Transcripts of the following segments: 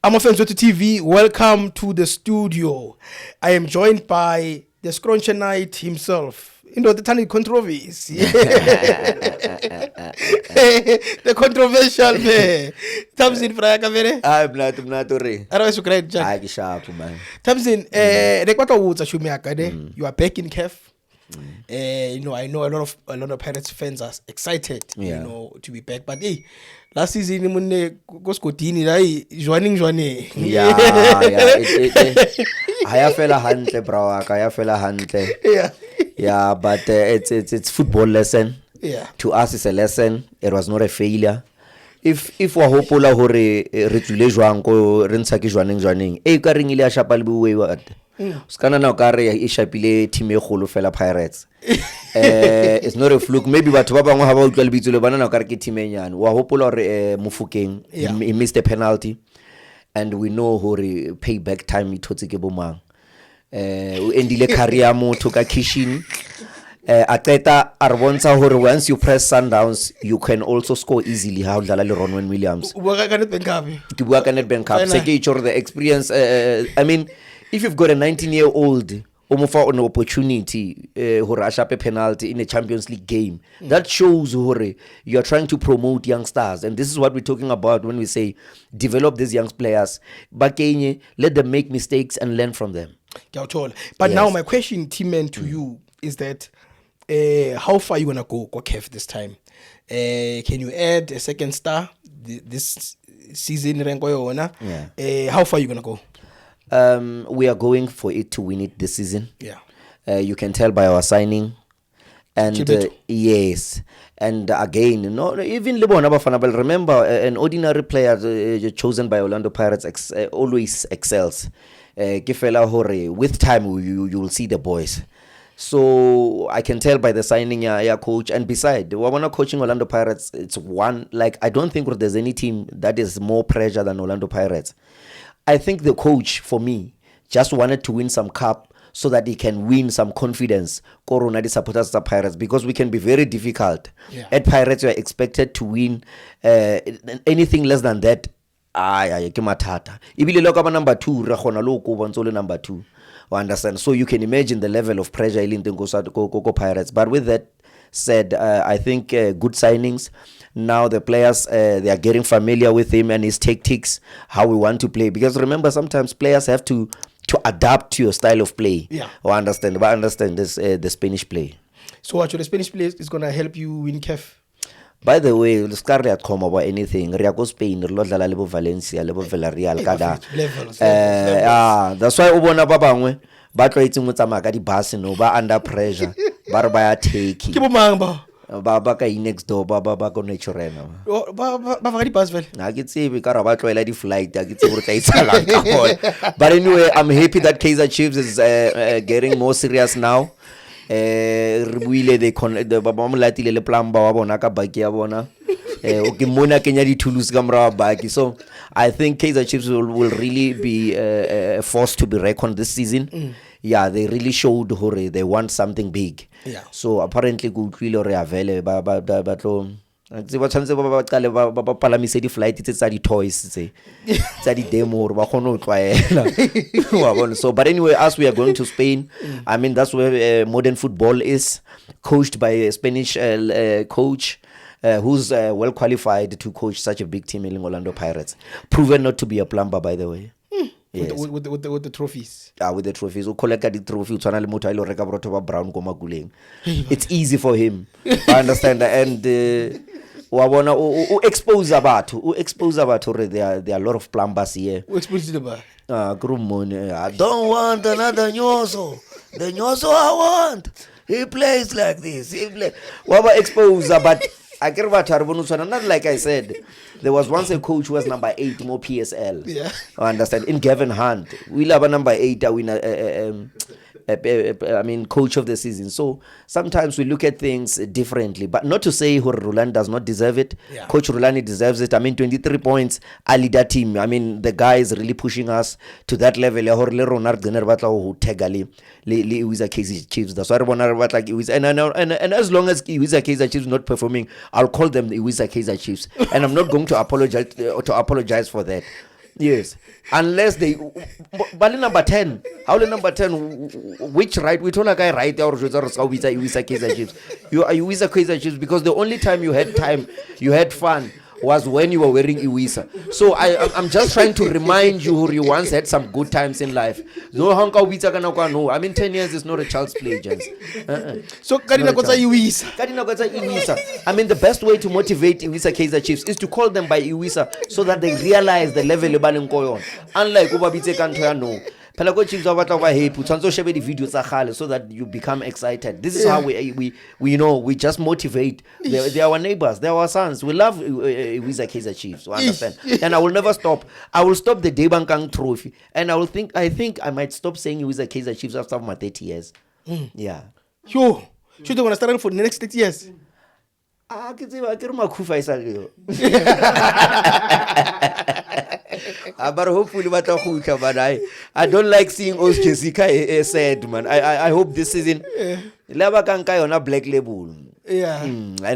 I'm FANS Wethu TV. Welcome to the studio. I am joined by the Scruncher Knight himself. The tiny controversy. The controversial man. Tamsin Frayaka Vere. I'm not already. Otherwise, you great Jack. I sharp man. Tamsin, you are back in CAF. I know a lot of Pirates fans are excited, to be back. But hey, last season go Scotini, joining. Yeah. I feel a handle, bro. I feel a handle. Yeah, but it's football lesson. Yeah. To us, it's a lesson. It was not a failure. If we hope la hore re tsule jwang ko re ntsa ke jwaneng e ka reng ile a shapa le buwe wa skana na ka re e shapile team e golo fela Pirates. It's not a fluke. Maybe batho ba bangwe ha ba utlwa le bitso le bana na ka re ke team e nyane wa hopola hore Mofokeng he missed a penalty and we know hore payback time ithotse ke bomang o endile career motho ka kitchen. Ateta arbonsa hore once you press Sundowns you can also score easily how dlala le Ronwen Williams Ke bua ka Nedbank Cup se ke itjore the experience. I mean if you've got a 19-year-old omofa an opportunity hore a shape penalty in a Champions League game, that shows hore you are trying to promote young stars, and this is what we're talking about when we say develop these young players bakenye, let them make mistakes and learn from them. But now my question, T-Man, to you is that how far you gonna go CAF this time? Can you add a second star this season? How far you gonna go? We are going for it to win it this season. Yeah. You can tell by our signing. And yes. And again, even Lebona Bafanabel, remember an ordinary player chosen by Orlando Pirates always excels. Kifela Hore, with time you will see the boys. So I can tell by the signing, coach. And beside, Wawana coaching Orlando Pirates, it's one, like, I don't think there's any team that is more pressure than Orlando Pirates. I think the coach, for me, just wanted to win some cup so that he can win some confidence. Corona supporters of Pirates, because we can be very difficult. Yeah. At Pirates, you are expected to win anything less than that. Ke mathata. Ibile loka ba number 2, ra khona lo ko bontsole number 2. Understand? So you can imagine the level of pressure go Pirates. But with that said, I think good signings. Now the players, they are getting familiar with him and his tactics, how we want to play. Because remember, sometimes players have to adapt to your style of play. Yeah. Or understand this the Spanish play. So what the Spanish play is gonna help you win CAF? By the way, let's start at come about anything. Go Spain, Lebo Valencia, Lebo Villarreal, Kada. That's why Ubona Babangwe, but waiting with Amagadi Basin, ba under pressure, Barbaya take. Baba ka next door, Baba go nature now. Baba pass well. I get say we got about to the flight. I get say but anyway, I'm happy that Kaizer Chiefs is getting more serious now. Really they the Baba Mulati le plan ba bona ka baki ya bona. Okay, mona Kenya di Toulouse kamera baki. So I think Kaizer Chiefs will really be forced to be reckoned this season. Yeah, they really showed hore they want something big. Yeah. So apparently go tlile re avele ba tlo ba tshwanetse ba palamise di flight tsa di toys tsa di demo ba khona o tlwaela. So but anyway, as we are going to Spain, I mean that's where modern football is, coached by a Spanish coach who's well qualified to coach such a big team in Orlando Pirates, proven not to be a plumber, by the way. Yes. With the trophies. With the trophies. O collect the trophy, utshwana le motho a ile reka borotho ba brown ko makuleng. It's easy for him. I understand. And wa bona o expose batho there are a lot of plumbers here. O expose the bar. I don't want another Nyoso. The Nyoso I want. He plays like this. Waba expose, but I get what not like I said. There was once a coach who was number 8 more PSL. Yeah. I understand. In Gavin Hunt, we'll have a number 8 coach of the season. So sometimes we look at things differently, but not to say Roland does not deserve it. Yeah. Coach Rolani deserves it. I mean, 23 points, a leader team. I mean, the guy is really pushing us to that level. Chiefs. That's why and as long as Kaizer Chiefs not performing, I'll call them the Kaizer Chiefs, and I'm not going to apologize for that. Yes. Unless they but number 10. How the number 10 which right? We told a guy right or Kaizer Chiefs. You are Iwisa Kaizer Chiefs because the only time you had fun was when you were wearing Iwisa. So I'm just trying to remind you you once had some good times in life. No, I mean 10 years is not a child's play, gents. So Kadina Kotsa Iwisa. I mean the best way to motivate Iwisa Kaizer Chiefs is to call them by Iwisa so that they realize the level lebaneng koyon. Unlike Ubabitse Kantoya no. Pelako Chiefs are the videos so that you become excited. This is how we just motivate. They're our neighbors, they're our sons. We love Iwisa Kaizer Chiefs. You understand? And I will never stop. I will stop the Debankang trophy. And I think I might stop saying Iwisa Kaizer Chiefs after my 30 years. Yeah. Yo, should they want to start for the next 30 years? But hopefully but I don't like seeing Os Jessica sad, man. I hope this season Lava Kankai on a black label. Yeah. And I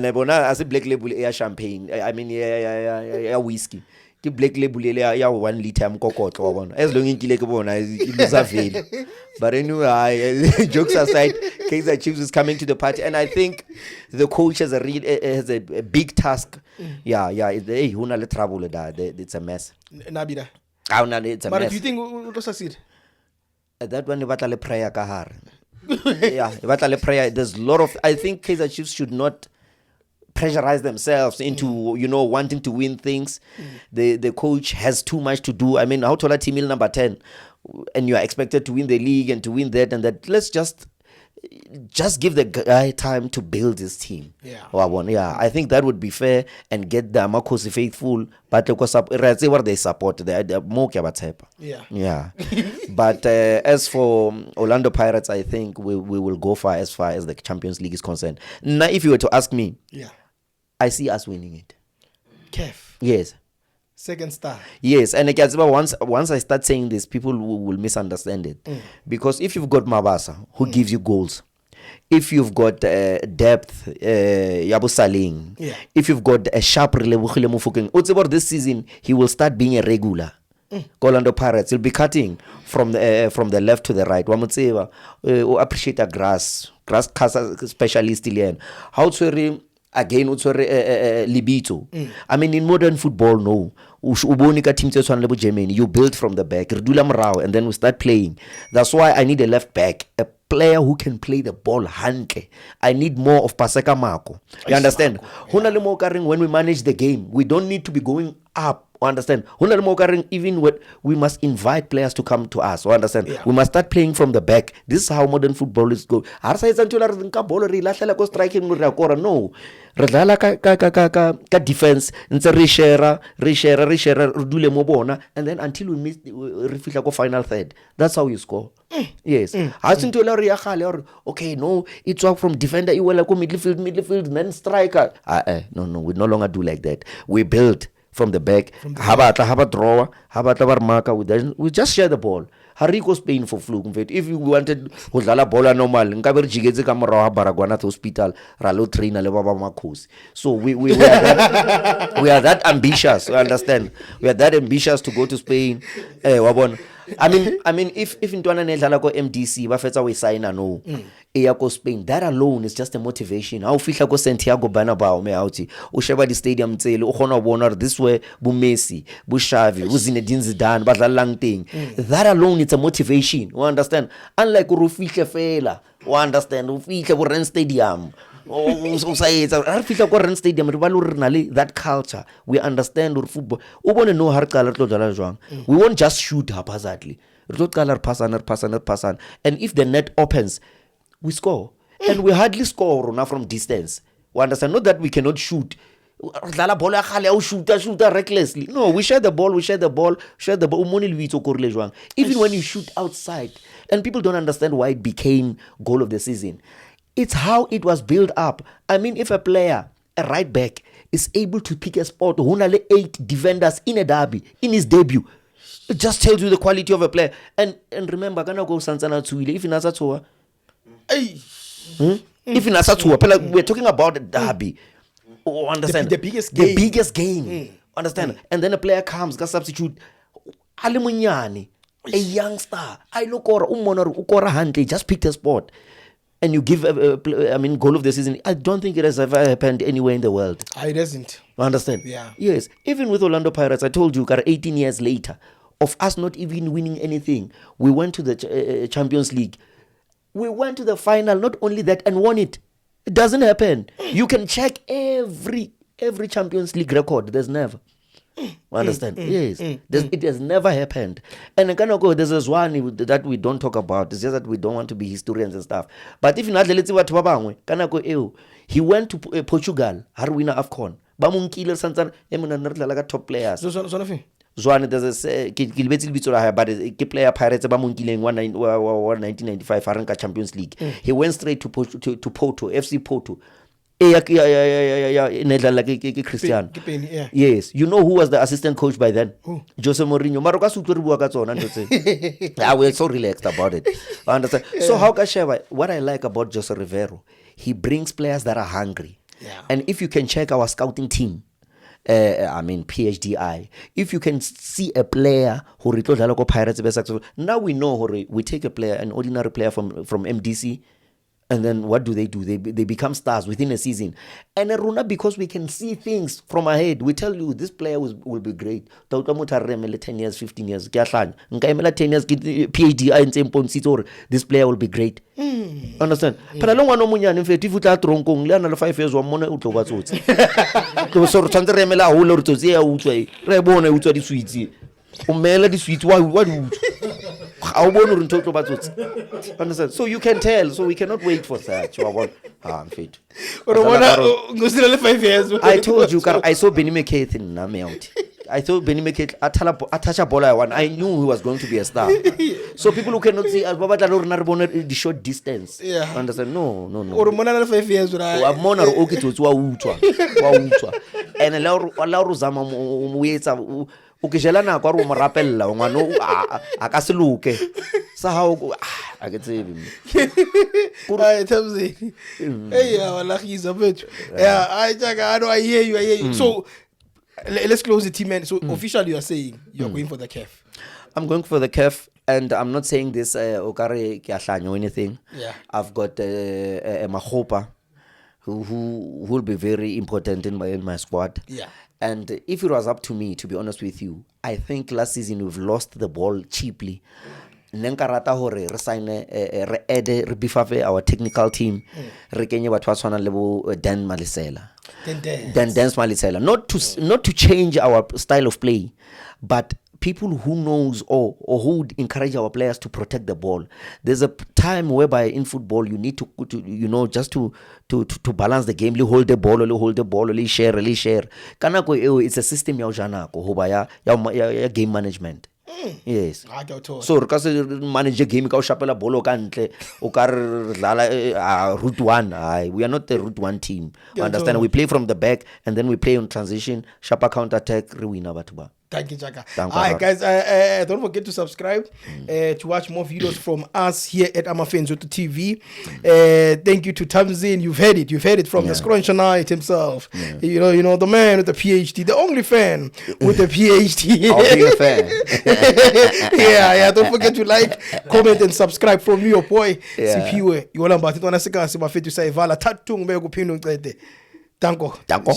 as a black label air champagne. I mean yeah whiskey. Ki black label ya 1 liter am kokotlo one. As long as you bona lose a veil. But anyway, jokes aside, Kaizer Chiefs is coming to the party, and I think the coach has a big task. Yeah, hey, who na le trouble with that? It's a mess. Nabida. It's a mess. But do you think we'll succeed? That one battle le prayer kahar. Yeah, battle le prayer. There's a lot of. I think Kaizer Chiefs should not pressurize themselves into wanting to win things. The coach has too much to do. I mean, how to team number 10, and you are expected to win the league and to win that and that. Let's just give the guy time to build his team. Yeah, I think that would be fair and get the Amakosi faithful, but where they support the more yeah. But as for Orlando Pirates, I think we will go far as the Champions League is concerned. Now, if you were to ask me, I see us winning it. CAF. Yes. Second star. Yes, and once I start saying this, people will misunderstand it. Because if you've got Mabasa, who gives you goals, if you've got depth, Yabu Saling, if you've got a sharp Mufuking, this season, he will start being a regular. Orlando Pirates will be cutting from the left to the right. Wamutseva, appreciate a grass specialist. How to again libito. I mean, in modern football, no. You build from the back, and then we start playing. That's why I need a left back, a player who can play the ball handle. I need more of Paseka Marco. You understand? When we manage the game, we don't need to be going up. Understand? Even when we must invite players to come to us. Understand? We must start playing from the back. This is how modern football is going. No. Defense. And then until we miss the final third. That's how you score. Yes. Okay, no, it's all from defender, you will go midfield, then striker. No, we no longer do like that. We build from the back. Have a drawer, have a marker. We just share the ball. Hariko's paying for fluke. If you wanted Hozala Bola normal, Nkaber Jigeze Kamara Baragwana Hospital, Ralo Trainer Lebaba Makos. So we are that ambitious, you understand? We are that ambitious to go to Spain. I mean, if into an MDC, Bafeta we sign a no, Eako Spain, that alone is just a motivation. How Fisha Santiago Banabao me outi, Ushaba the stadium tail, Ohona Warner, this way, Bumesi, Bushavi, Uzinedine Zidane, but the long thing. That alone it's a motivation. You understand? Unlike Rufika Fela, you understand? Rufika Warren Stadium. That culture, we understand football. We want to know how to we won't just shoot haphazardly. And if the net opens, we score. And we hardly score now from distance. We understand? Not that we cannot shoot. Shoot recklessly. No, we share the ball. Even when you shoot outside, and people don't understand why it became goal of the season. It's how it was built up. I mean, if a player, a right back, is able to pick a spot, 8 defenders in a derby, in his debut, it just tells you the quality of a player. And remember, gonna go Sansana Tuile, if in Asatua. If in Asatua, we're talking about a derby. Understand? The biggest game. Understand? And then a player comes, got substitute. Ali munyane, a youngster. I look or ukora handle, just picked a spot. And you give, goal of the season. I don't think it has ever happened anywhere in the world. It doesn't. You understand? Yeah. Yes. Even with Orlando Pirates, I told you, 18 years later, of us not even winning anything, we went to the Champions League. We went to the final, not only that, and won it. It doesn't happen. You can check every Champions League record. There's never. Understand? Yes. It has never happened. And there's this one that we don't talk about. It's just that we don't want to be historians and stuff. But if you not, let's see what he went to Portugal, har winner AFCON. Bamunkile santan like top players. Zwane there's a kilbetsi bitsola but ke player Pirates bamunkileng 1995 Aranka Champions League. He went straight to Porto, FC Porto. Christian. Yes. You know who was the assistant coach by then? Who? Jose Mourinho. We're so relaxed about it. Understand? So how can what I like about Jose Rivero, he brings players that are hungry. Yeah. And if you can check our scouting team, PHDI, if you can see a player who Pirates successful, now we know we take a player, an ordinary player from MDC. And then what do? They become stars within a season. And Runa, because we can see things from ahead, we tell you this player will be great. 10 years, 15 years. 10 years, PhD, this player will be great. Understand? But I don't want no money. In fact, if you start wrong, learn 5 years, 1 month, you talk about it. So, Remela, whole lot to say, Rebona, you the sweets. Umela the sweet, what understand? So you can tell. So we cannot wait for that. I'm fit. I told you, I saw Benny McKay in Nameout. I thought Benny McKay attach a ball I won. I knew he was going to be a star. So people who cannot see the short distance. Yeah. Understand? No. Or 5 years, right? And allow Rosama ukijela na kwa mo rapella ngwana a ka se loke sa ha a ke tsebe I tell you hey wallahi zabet yeah I hear you so let's close the team, man. So officially you are saying you're going for the CAF. I'm going for the CAF, and I'm not saying this okare ke ahlanya or anything. Yeah, I've got a Mahopa who will be very important in my squad. Yeah. And if it was up to me, to be honest with you, I think last season we've lost the ball cheaply. Nenkarata hore re sign re add re bifafe our technical team re kenye batho ba tshwana le Dan Malisela. Dan Malisela. Not to change our style of play, but people who knows or who would encourage our players to protect the ball. There's a time whereby in football you need to just to balance the game. You hold the ball, you share. Kanako it's a system ya janako hoba ya game management. Yes. So re ka se manage game ka o shapela bolo ka ntle o ka re dlala route 1. We are not the route 1 team. Understand? We play from the back and then we play on transition, sharper counter attack, re win batho ba. Thank you, Chaka. Alright, guys, don't forget to subscribe to watch more videos from us here at FANS Wethu TV. Thank you to Tamzin. You've heard it from the Scrunch Knight himself. Yeah. You know the man with the PhD, the only fan with the PhD. I'll be a fan. yeah. Don't forget to like, comment, and subscribe from me, your boy. Sipiwe. You want about it? Wanna see us? If I fit to say, "Vala tatung be go pinu." Danko. Danko.